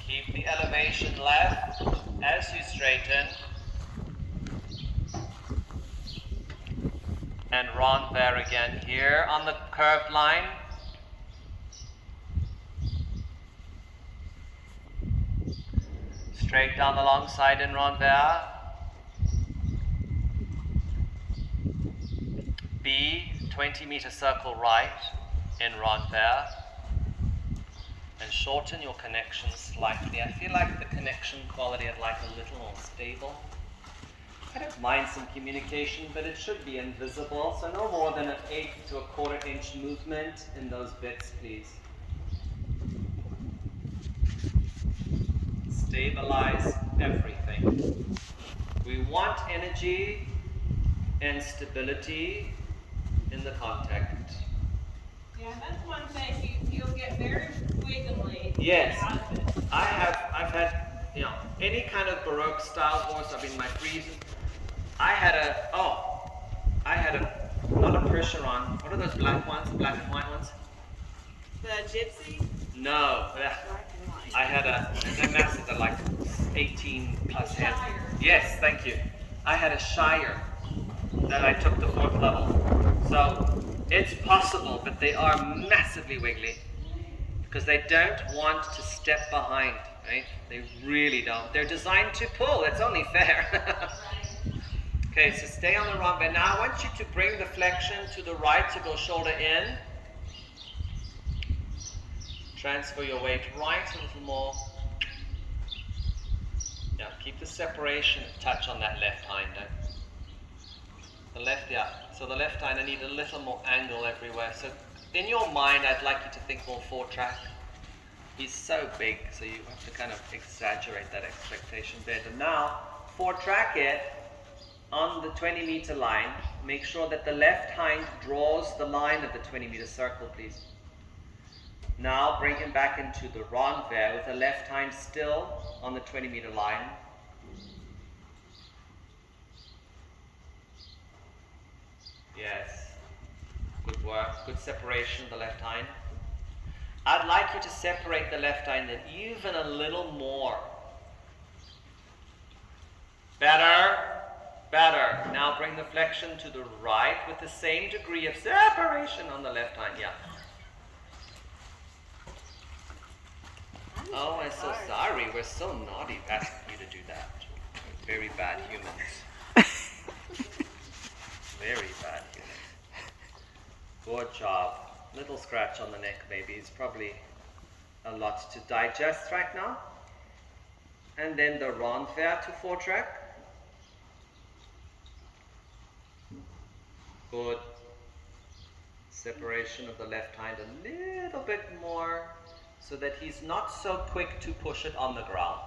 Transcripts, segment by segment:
Keep the elevation left as you straighten. And renvers again here on the curved line. Straight down the long side in renvers. B, 20-meter circle right in renvers. And shorten your connection slightly. I feel like the connection quality I'd like a little more stable. I don't mind some communication, but it should be invisible. So no more than an 1/8 to 1/4 inch movement in those bits, please. Stabilize everything. We want energy and stability in the contact. Yeah, that's one thing. You'll get very wiggly. Yes, out of it. I've had, any kind of Baroque style horse. I mean, my reason. I had a, not a Percheron. What are those black ones, black and white ones? The gypsy? No. Black and white. I had they're massive, they're like 18 plus heads. Shire. Yes, thank you. I had a Shire that I took the 4th level. So it's possible, but they are massively wiggly because they don't want to step behind, right? They really don't. They're designed to pull, it's only fair. Okay, so stay on the renvers. Now I want you to bring the flexion to the right to go shoulder in. Transfer your weight right a little more. Yeah, keep the separation, touch on that left hind. The left, yeah. So the left hind, I need a little more angle everywhere. So in your mind, I'd like you to think more 4-track. He's so big, so you have to kind of exaggerate that expectation bit. And now, 4-track it on the 20-meter line. Make sure that the left hind draws the line of the 20-meter circle, please. Now bring him back into the renvers with the left hind still on the 20-meter line. Yes. Good work. Good separation of the left hind. I'd like you to separate the left hind even a little more. Better. Better. Now bring the flexion to the right with the same degree of separation on the left hind. Yeah. Oh, I'm so sorry. We're so naughty asking you to do that. We're very bad humans. Very bad humans. Good job. Little scratch on the neck, maybe. It's probably a lot to digest right now. And then the renvers to 4-track. Good. Separation of the left hind a little bit more so that he's not so quick to push it on the ground.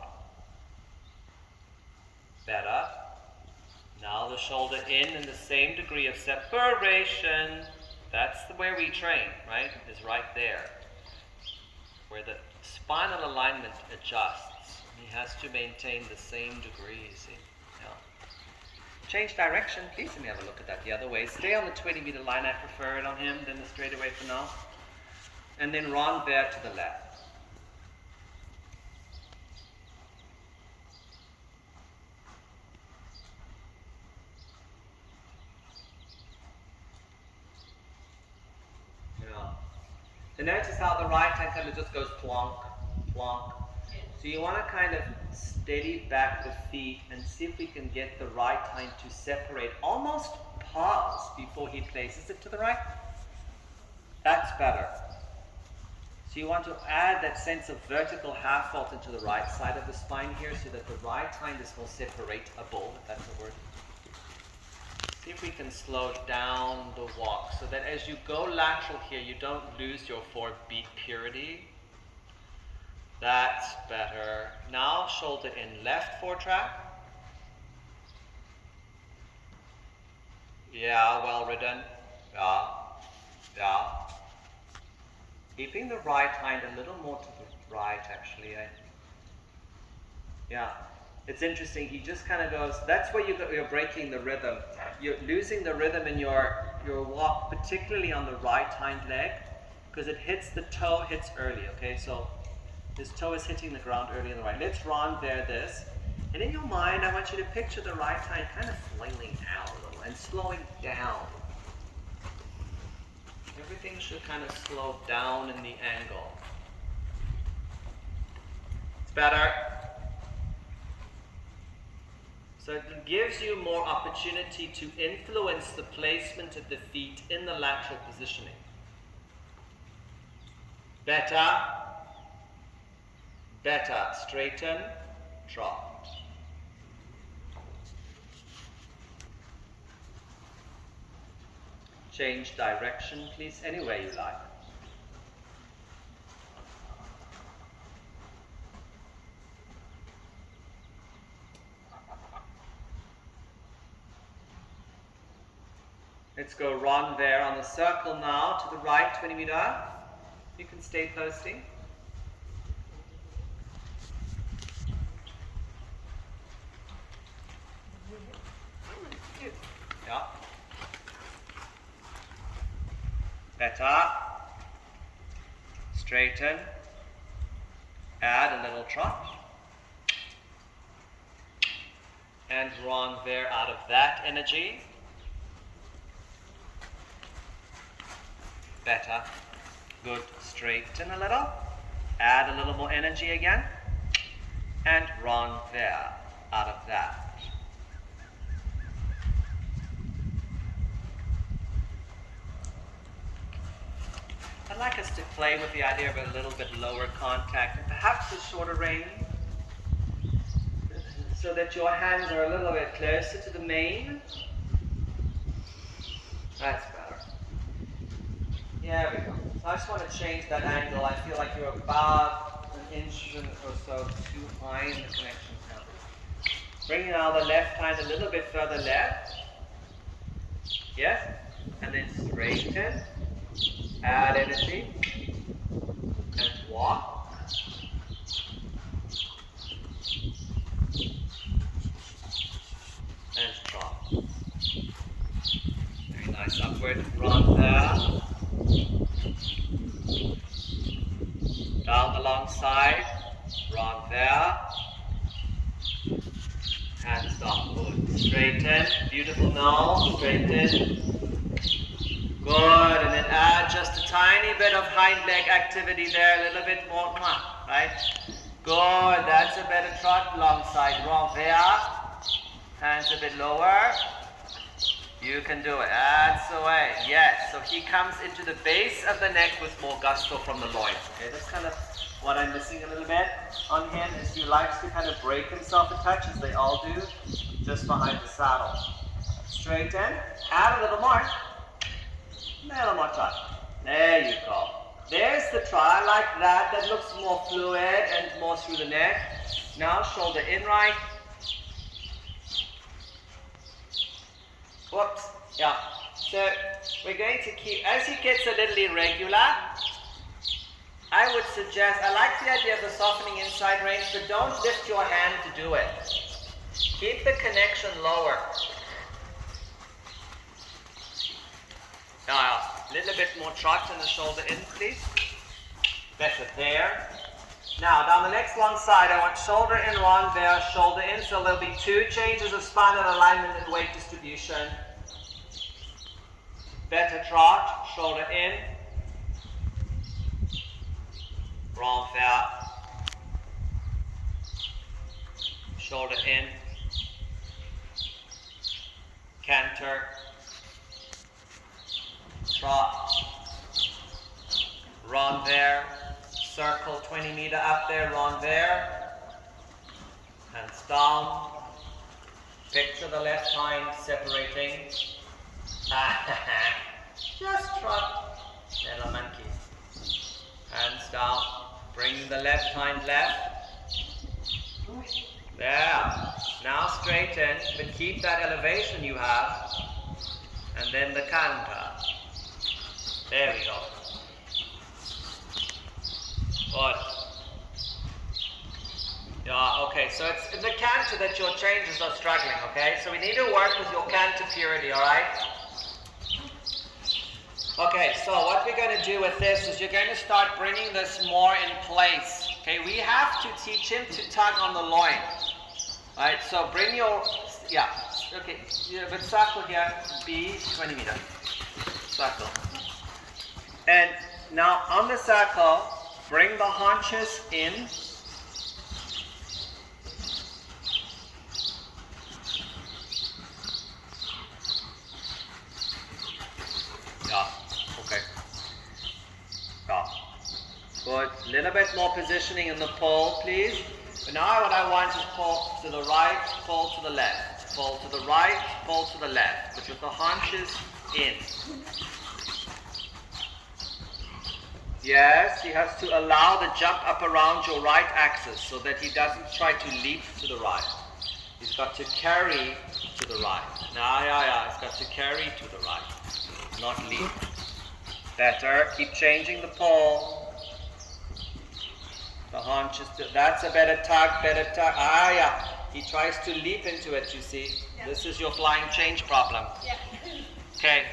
Better. Now the shoulder in the same degree of separation. That's where we train, right? Is right there. Where the spinal alignment adjusts. He has to maintain the same degree, you see. Change direction, please let me have a look at that the other way. Stay on the 20-meter line, I prefer it on him than the straightaway for now. And then renvers to the left. Yeah. So notice how the right hand kind of just goes plonk, plonk. So you want to kind of steady back the feet and see if we can get the right hind to separate, almost pause before he places it to the right. That's better. So you want to add that sense of vertical half vault into the right side of the spine here so that the right hind is more separate-able, if that's a word. See if we can slow down the walk so that as you go lateral here, you don't lose your 4-beat purity. That's better. Now shoulder in left 4-track. Yeah, well ridden. Yeah. Yeah. Keeping the right hind a little more to the right, actually. Yeah. It's interesting. He just kind of goes. That's where you're breaking the rhythm. You're losing the rhythm in your walk, particularly on the right hind leg, because it hits the toe hits early. Okay, so His toe is hitting the ground early in the right. Let's renvers this. And in your mind, I want you to picture the right hind kind of flailing out a little and slowing down. Everything should kind of slow down in the angle. It's better. So it gives you more opportunity to influence the placement of the feet in the lateral positioning. Better. Better. Straighten. Trot. Change direction, please, any way you like. Let's go renvers on the circle now to the right, 20 meter. You can stay posting. Yeah. Better. Straighten. Add a little trot. And renvers out of that energy. Better. Good. Straighten a little. Add a little more energy again. And renvers out of that. I'd like us to play with the idea of a little bit lower contact and perhaps a shorter range so that your hands are a little bit closer to the mane. That's better. Yeah, we go. So I just want to change that angle. I feel like you're about an inch or so too high in the connection counter. Bring now the left hand a little bit further left. Yes? And then straighten. Add energy. And walk. And drop. Very nice upward run there. Down the long side. Run there. Hands down. Good. Straighten. Beautiful now. Straighten. Good, and then add just a tiny bit of hind leg activity there, a little bit more, right? Good, that's a better trot, long side, renvers, hands a bit lower. You can do it, that's the way, yes. So he comes into the base of the neck with more gusto from the loins, okay? That's kind of what I'm missing a little bit on him, is he likes to kind of break himself a touch, as they all do, just behind the saddle. Straighten, add a little more. A little more touch. There you go. There's the try, like that. That looks more fluid and more through the neck. Now shoulder in right. Whoops. Yeah. So we're going to keep, as he gets a little irregular, I would suggest, I like the idea of the softening inside range, but don't lift your hand to do it. Keep the connection lower. Now, a little bit more trot and the shoulder in, please. Better there. Now, down the next long side, I want shoulder in, renvers, shoulder in. So there'll be two changes of spinal alignment and weight distribution. Better trot, shoulder in. Renvers. Shoulder in. Canter. Trot, renvers, circle 20 meter up there, renvers, hands down, picture the left hind separating, just trot, little monkey, hands down, bring the left hind left, there, now straighten, but keep that elevation you have, and then the canter. There we go. Good. Yeah, okay, so it's in the canter that your changes are struggling, okay? So we need to work with your canter purity, alright? Okay, so what we're going to do with this is you're going to start bringing this more in place. Okay, we have to teach him to tug on the loin. Right, so bring your, yeah, okay, but circle here, B, 20 meters. Circle. And now on the circle, bring the haunches in. Yeah, okay. Yeah. Good. A little bit more positioning in the pole, please. But now what I want is pull to the right, pull to the left. Pull to the right, pull to the left. But with the haunches in. Yes, he has to allow the jump up around your right axis so that he doesn't try to leap to the right. He's got to carry to the right. He's got to carry to the right, not leap. Better. Keep changing the pole. The haunches, that's a better tug, better tug. He tries to leap into it, you see. Yeah. This is your flying change problem. Yeah. Okay.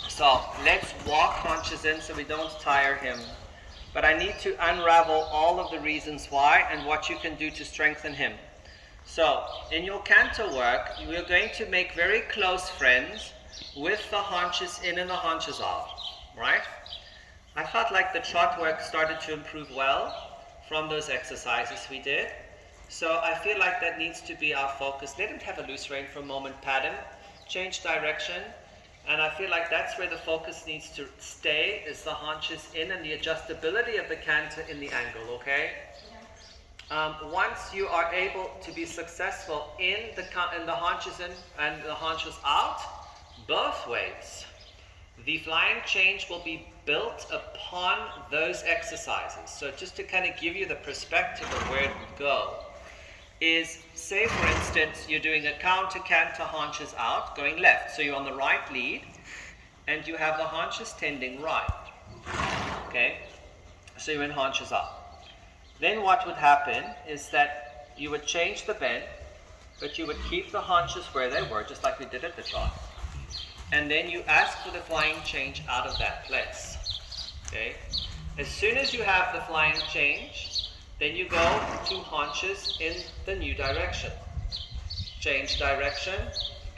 So let's walk haunches in so we don't tire him. But I need to unravel all of the reasons why and what you can do to strengthen him. So in your canter work, we're going to make very close friends with the haunches in and the haunches out. Right? I felt like the trot work started to improve well from those exercises we did. So I feel like that needs to be our focus. Let him have a loose rein for a moment, pat him, change direction. And I feel like that's where the focus needs to stay, is the haunches in and the adjustability of the canter in the angle, okay? Once you are able to be successful in the haunches in and the haunches out, both ways, the flying change will be built upon those exercises. So just to kind of give you the perspective of where it would go, is say for instance you're doing a counter canter haunches out going left. So you're on the right lead and you have the haunches tending right. Okay? So you're in haunches out. Then what would happen is that you would change the bend, but you would keep the haunches where they were, just like we did at the trot. And then you ask for the flying change out of that place. Okay? As soon as you have the flying change, then you go to haunches in the new direction. Change direction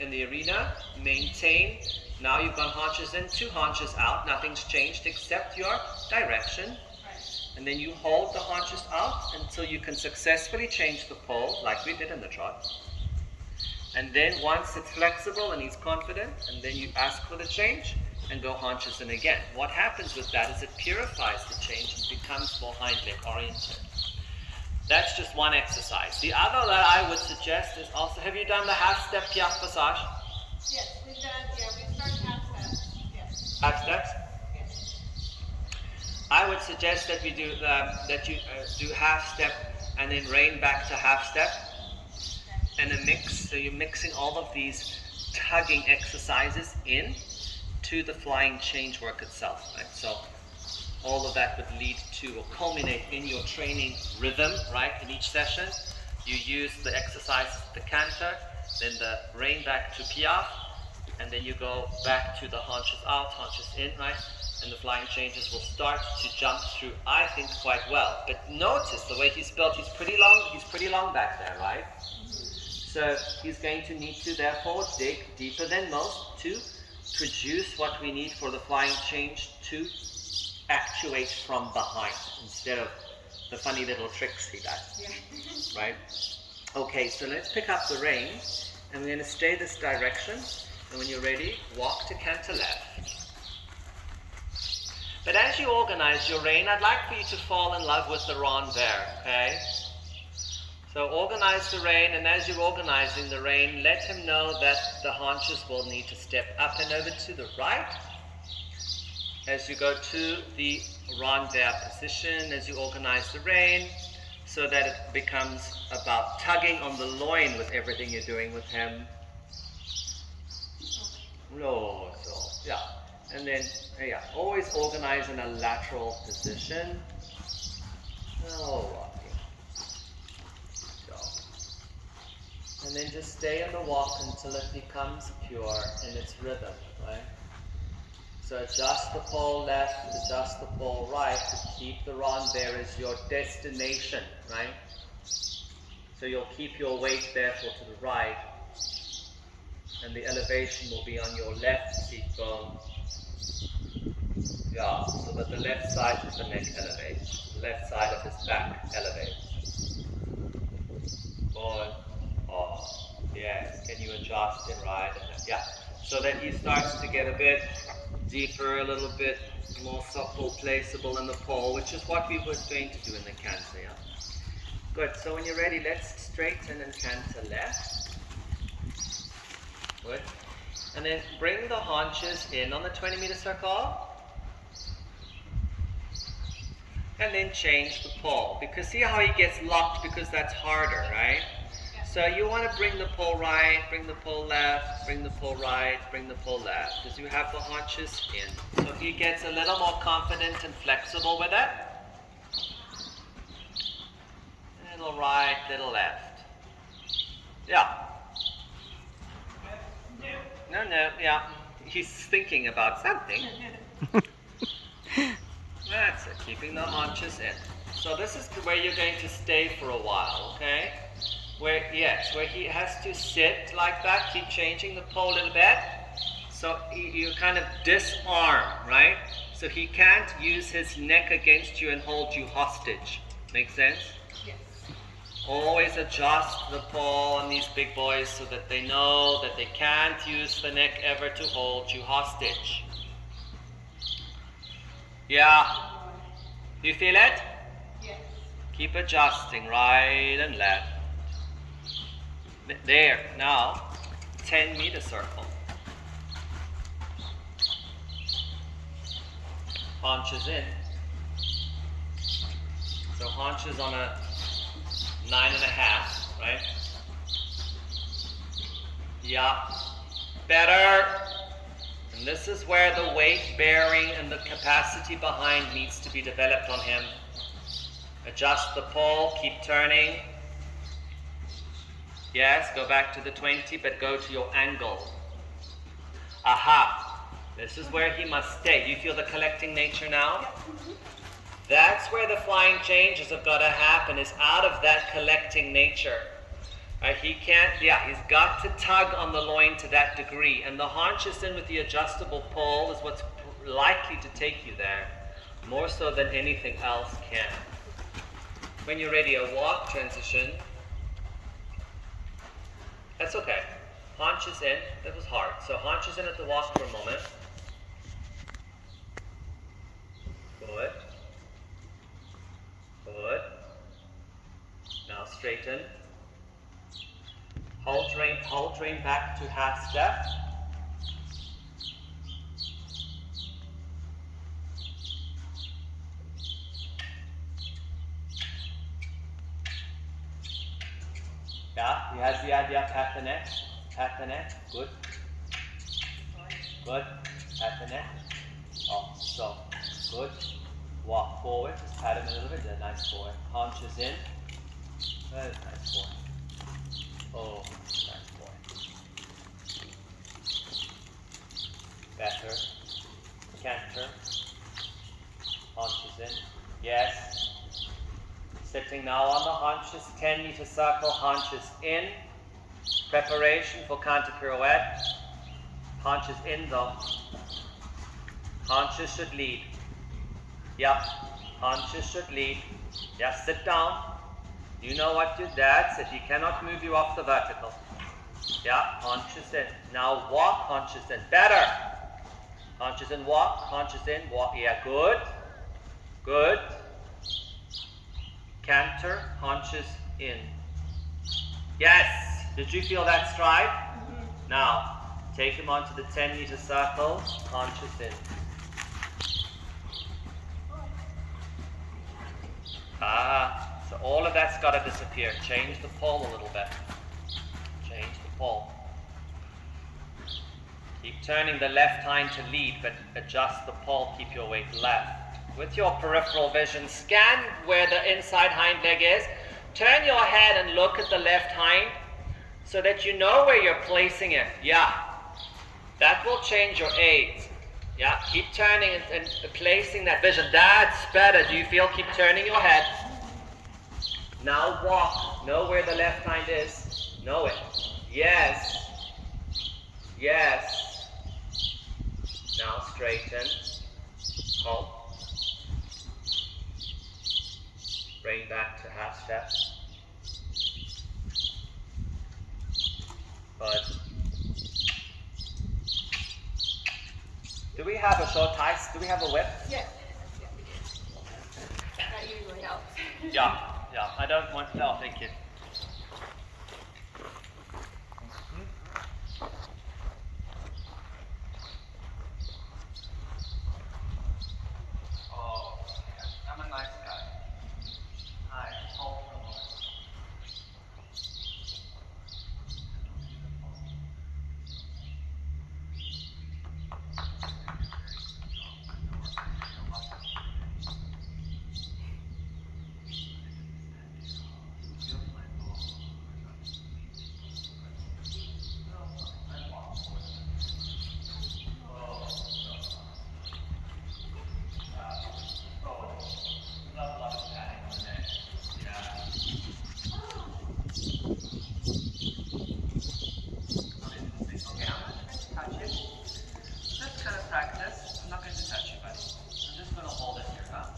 in the arena, maintain. Now you've got haunches in, 2 haunches out. Nothing's changed except your direction. And then you hold the haunches out until you can successfully change the pole, like we did in the trot. And then once it's flexible and he's confident, and then you ask for the change and go haunches in again. What happens with that is it purifies the change and becomes more hind leg oriented. That's just one exercise. The other that I would suggest is also, have you done the half step piaffe passage? Yes, we've done, we started half steps. Yes. Half steps? Yes. I would suggest that we do do half step and then rein back to half step. And a mix, so you're mixing all of these tugging exercises in to the flying change work itself, right? So all of that would lead to or culminate in your training rhythm, right? In each session, you use the exercises, the canter, then the rein back to piaffe, and then you go back to the haunches out, haunches in, right? And the flying changes will start to jump through, I think, quite well. But notice the way he's built, he's pretty long back there, right? So he's going to need to therefore dig deeper than most to produce what we need for the flying change to actuate from behind instead of the funny little tricks he does. Yeah. Right? Okay, so let's pick up the rein and we're going to stay this direction, and when you're ready, walk to canter left. But as you organize your rein, I'd like for you to fall in love with the renvers, okay? So organize the rein, and as you're organizing the rein, let him know that the haunches will need to step up and over to the right as you go to the renvers position, as you organize the rein, so that it becomes about tugging on the loin with everything you're doing with him. No, so, yeah. And then, always organize in a lateral position. And then just stay on the walk until it becomes pure in its rhythm, right? So adjust the pole left, adjust the pole right. The Keep the rod there as your destination, right? So you'll keep your weight therefore to the right, and the elevation will be on your left seat bone. Yeah, so that the left side of the neck elevates, the left side of his back elevates. On, off. Yes, can you adjust and right? Yeah, so that he starts to get a bit deeper, a little bit more supple, placeable in the pole, which is what we were going to do in the canter, yeah? Good, so when you're ready, let's straighten and canter left. Good. And then bring the haunches in on the 20-meter circle. And then change the pole. Because see how he gets locked because that's harder, right? Yeah. So you want to bring the pole right, bring the pole left, bring the pole right, bring the pole left. Because you have the haunches in. So he gets a little more confident and flexible with it. Little right, little left. Yeah. No, yeah. He's thinking about something. That's it, keeping the haunches in. So this is where you're going to stay for a while, okay? Where he has to sit like that, keep changing the pole a little bit. So you kind of disarm, right? So he can't use his neck against you and hold you hostage. Make sense? Yes. Always adjust the pole on these big boys so that they know that they can't use the neck ever to hold you hostage. Yeah. You feel it? Yes. Keep adjusting right and left. There. Now, 10-meter circle. Haunches in. So haunches on a 9.5, right? Yeah. Better. And this is where the weight bearing and the capacity behind needs to be developed on him. Adjust the pole, keep turning. Yes, go back to the 20, but go to your angle. Aha. This is where he must stay. Do you feel the collecting nature now? That's where the flying changes have got to happen, is out of that collecting nature. Right, he can't, he's got to tug on the loin to that degree. And the haunches in with the adjustable pole is what's likely to take you there, more so than anything else can. When you're ready, a walk transition. That's okay. Haunches in, that was hard. So haunches in at the walk for a moment. Good. Good. Now straighten. Hold train back to half step. Yeah, he has the idea, pat the neck, good. Good, pat the neck. Oh, so, good. Walk forward, just pat him a little bit, then nice forward. Haunches in. That is nice forward. Oh, nice boy. Better. Canter. Haunches in. Yes. Sitting now on the haunches. 10-meter circle. Haunches in. Preparation for counter pirouette. Haunches in though. Haunches should lead. Yep. Haunches should lead. Yeah, sit down. You know what to do. That's it. He cannot move you off the vertical. Yeah, haunches in. Now walk, haunches in. Better. Haunches in, walk, haunches in, walk. Yeah, good. Good. Canter, haunches in. Yes. Did you feel that stride? Mm-hmm. Now, take him onto the 10-meter circle, haunches in. So all of that's got to disappear. Change the pole a little bit. Change the pole. Keep turning the left hind to lead, but adjust the pole. Keep your weight left. With your peripheral vision, scan where the inside hind leg is. Turn your head and look at the left hind so that you know where you're placing it. Yeah. That will change your aids. Yeah, keep turning and placing that vision. That's better. Do you feel? Keep turning your head. Now walk. Know where the left hind is. Know it. Yes. Yes. Now straighten. Hold. Bring back to half step. Good. Do we have a short ice? Do we have a whip? Yeah. Yeah, we do. That usually helps. Yeah. I don't want. No, thank you. Oh, I'm a nice guy. Hi. Hold for a moment. Just kind of practice. I'm not going to touch you, buddy. I'm just going to hold it here, huh?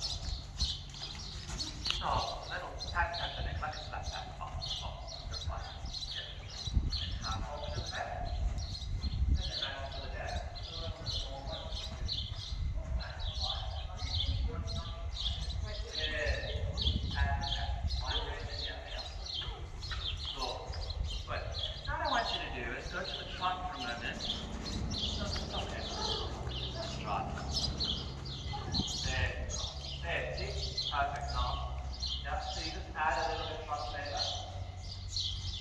No, little tap the neck like a slap tap. You're fine. Good. Open the back. And then back to the deck. Cool. Good. Now what I want you to do is go to the trot for a moment. Okay. Just trot. There. See? Perfect. Now. Yep. So you just add a little bit of trot flavor.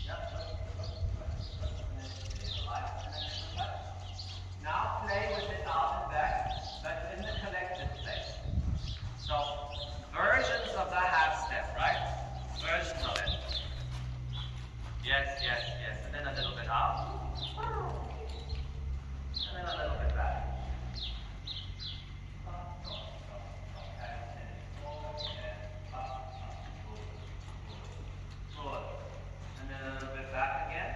Yep. Good. And then light. And then cut. Now play with it out and back, but in the collected place. So versions of the half step, right? Versions of it. Yes. And then a little bit up. And then a little bit back. Good. And then a little bit back again.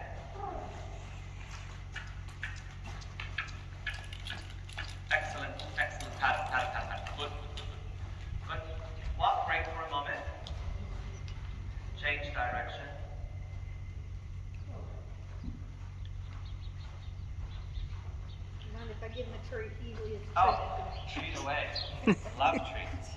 Excellent. Pat. Good. Walk right for a moment. Change direction. Mind if I give him a treat? Usually it's a treat. Oh, treat away. Love treats.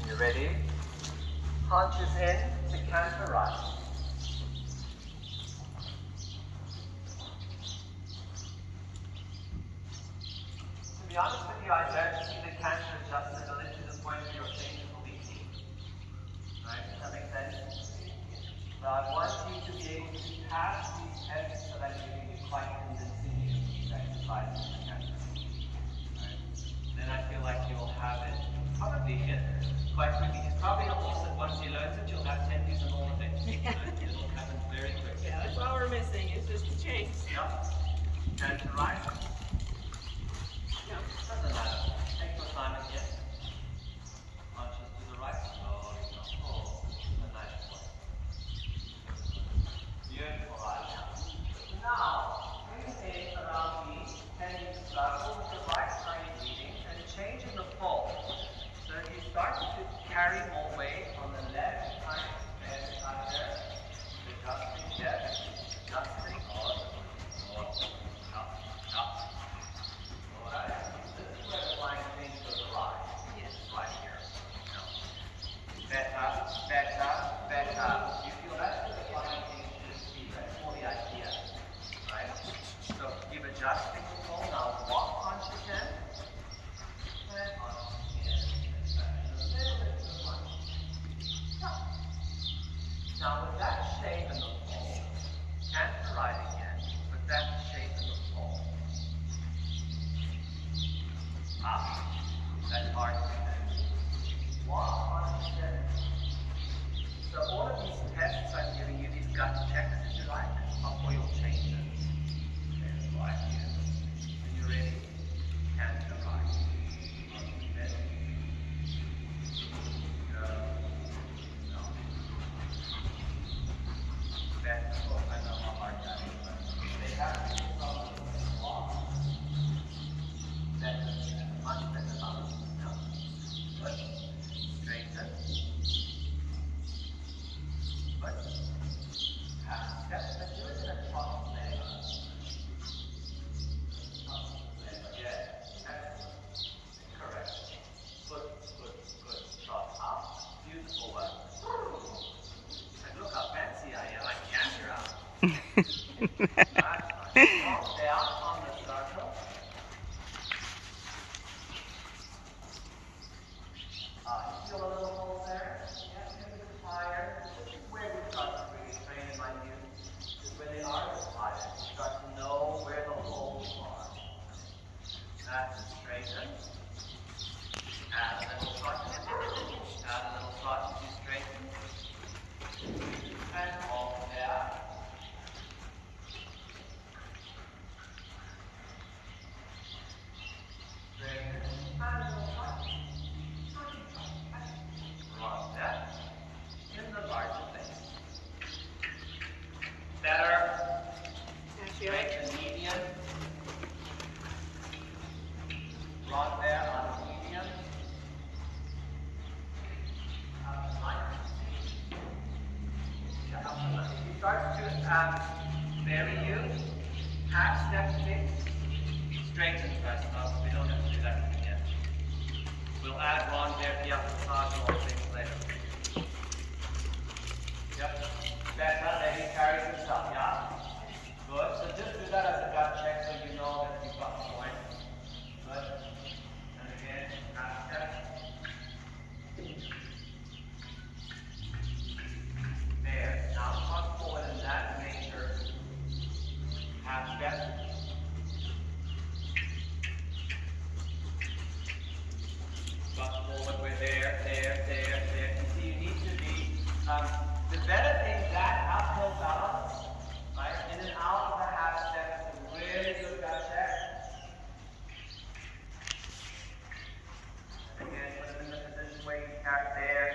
You ready? Haunches in to canter right. To be honest with you, I don't see the canter adjustability to the point where your changes will be key. Right? Does that make sense? So I want you to be able to pass these tests that I'm giving you quite convincingly in these exercises in the canter. Right? Then I feel like you'll have it probably hit quite quickly. It's probably not also once you learn it, you'll have tendies and all the things. Right? It'll happen very quickly. Yeah, that's all we're missing. It's just the change. Yep. Turn to right. No. Doesn't matter. Take your time again. Punches to the right. Oh, a nice one. Beautiful right now. Now, bring it around the pending circle with the right side leading and changing the pull. So if you start to carry more weight on the left side, there, adjusting depth, adjusting up. Alright? This is where the line changes to the right. Yes. Right here. Better. You feel that's where the line changes to speed. That's more the idea. Right? So keep adjusting the pull. Now walk onto the chin. And onto the chin. A little bit to the one. Palm down on the circle. You feel a little hole there? Yeah, maybe it's higher. This is where we start to really train, in my view. Is when they are higher. You start to know where the holes are. That's straighten. Add a little touch. Add a little touch to straighten. And hold there. Straighten. And a little touch. Right there. In the larger face. Better. Straighten medium. Right there on medium. Up and right. Yeah, up and right. If you start to vary you, half step fix, straighten first. No, we don't have to do that yet. We'll add one there if you have to massage all things later. Yep. Better, then he carries himself, yeah? Good. So just do that as a gut check so you know that you've got the point. Good. And again, half step. There. Now come forward in that nature. Half step. Buck forward, we're there. You see, you need to be, the better thing, that uphill balance, right, in and out of the half step, is a really good gut check. And again, put it in the position where you tap there.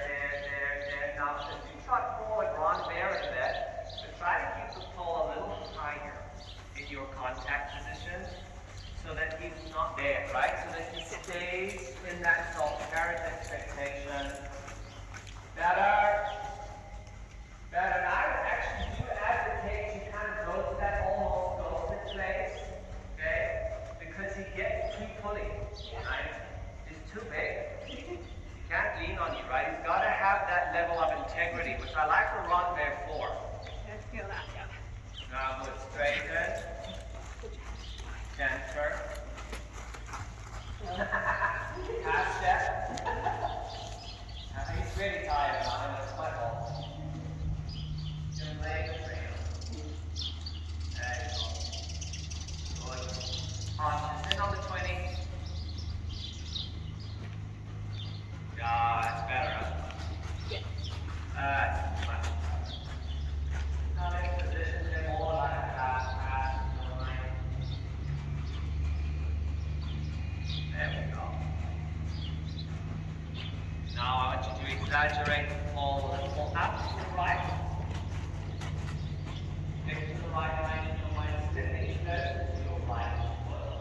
Now, as you trot forward, Ron, there a bit, but try to keep the pole a little higher in your contact position, so that he's not there, right? So that he stays in that soft carriage expectation. Better. Now I actually do advocate you kind of go to that almost ghosted place, okay? Because he gets too pully, right? He's too big. He can't lean on you, right? He's got to have that level of integrity, which I like to run there for. Let's feel that, yeah. Now good, straighten. Center. Half step. He's really tired now, that's my fault. Your leg trail. There you go. Good. Just in on the 20. Yeah, that's better, huh? Yeah. That's much better. Now make positions in more like a half. There we go. Now I want you to exaggerate the pole a little up to the right. Stick to the right line in your mind, sticking closer to your right foot.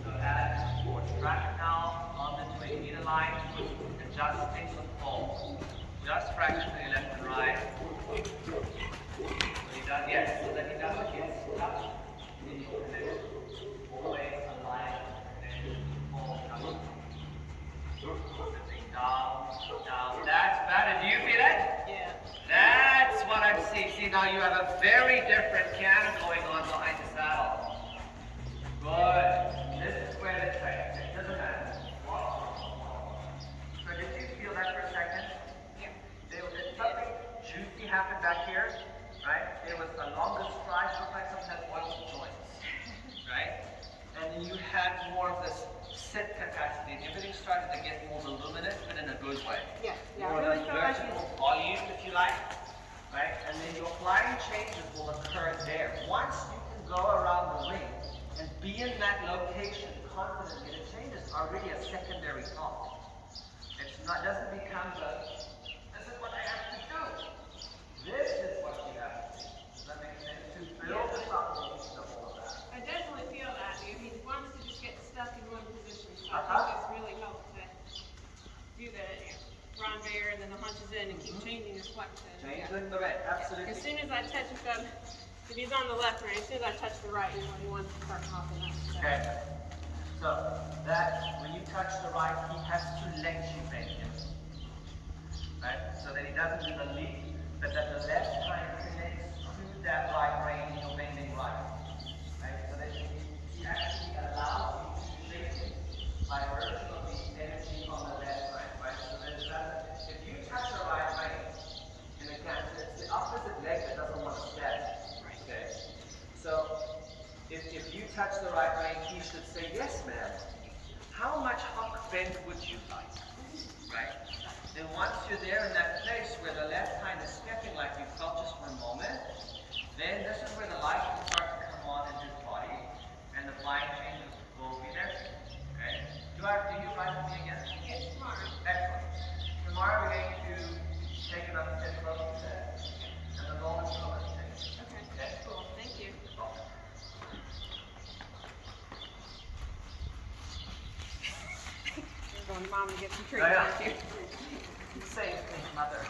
So add more track now on the 20-meter line, adjusting the pole. Just fractionally left and right. So he does, yes, so that he doesn't get stuck in your connection. Always align. Down. That's better. Do you feel it? Yeah. That's what I'm seeing. See, now you have a very different piano going on behind the saddle. Good. This is where the train. It doesn't matter. So did you feel that for a second? Yeah. There was something juicy happened back here, right? There was a longer stride, looked like something had oil joints, right? And then you had more of this sit capacity, and everything started to get more voluminous, but in a good way. Yeah. More Really of feel a like vertical volume, if you like, right? And then your flying changes will occur there. Once you can go around the ring and be in that location confidently, the changes are really a secondary thought. It's not, doesn't become this is what I have to do. This is what you have to do. Does that make sense? To build this up, you need to hold of that. I definitely feel that. I mean, he wants to just get stuck in one position, so I think this really helps to do the Ron Bear and then the hunches in and keep changing his flexion. Changing the right, absolutely. As soon as I touch him, if he's on the left right, as soon as I touch the right, he wants to start hopping up. So. Okay. So that when you touch the right, he has to let you make him. Right? So that he doesn't do the leap, but that the left hand connects to that right brain in your bending right. Right? So that he actually allows you to shift by virtue of the energy on the left side, right? So that it doesn't, if you touch the right brain in a cancer, it's the opposite leg that doesn't want to stand. Okay? So if you touch the right brain, he should say, yes, ma'am. How much hock bend would you like? Right? And once you're there in that place where the left hand is stepping like you felt just for a moment, then this is where the light will start to come on in his body, and the flying changes will be there. Okay? Do you ride with me again? Yes, tomorrow. Excellent. Tomorrow we're going to take it up to 10 close set, and the goal is to change. Okay, cool. Thank you. We're going to mom to get some treats. Yeah. Thank you. Same thing, mother.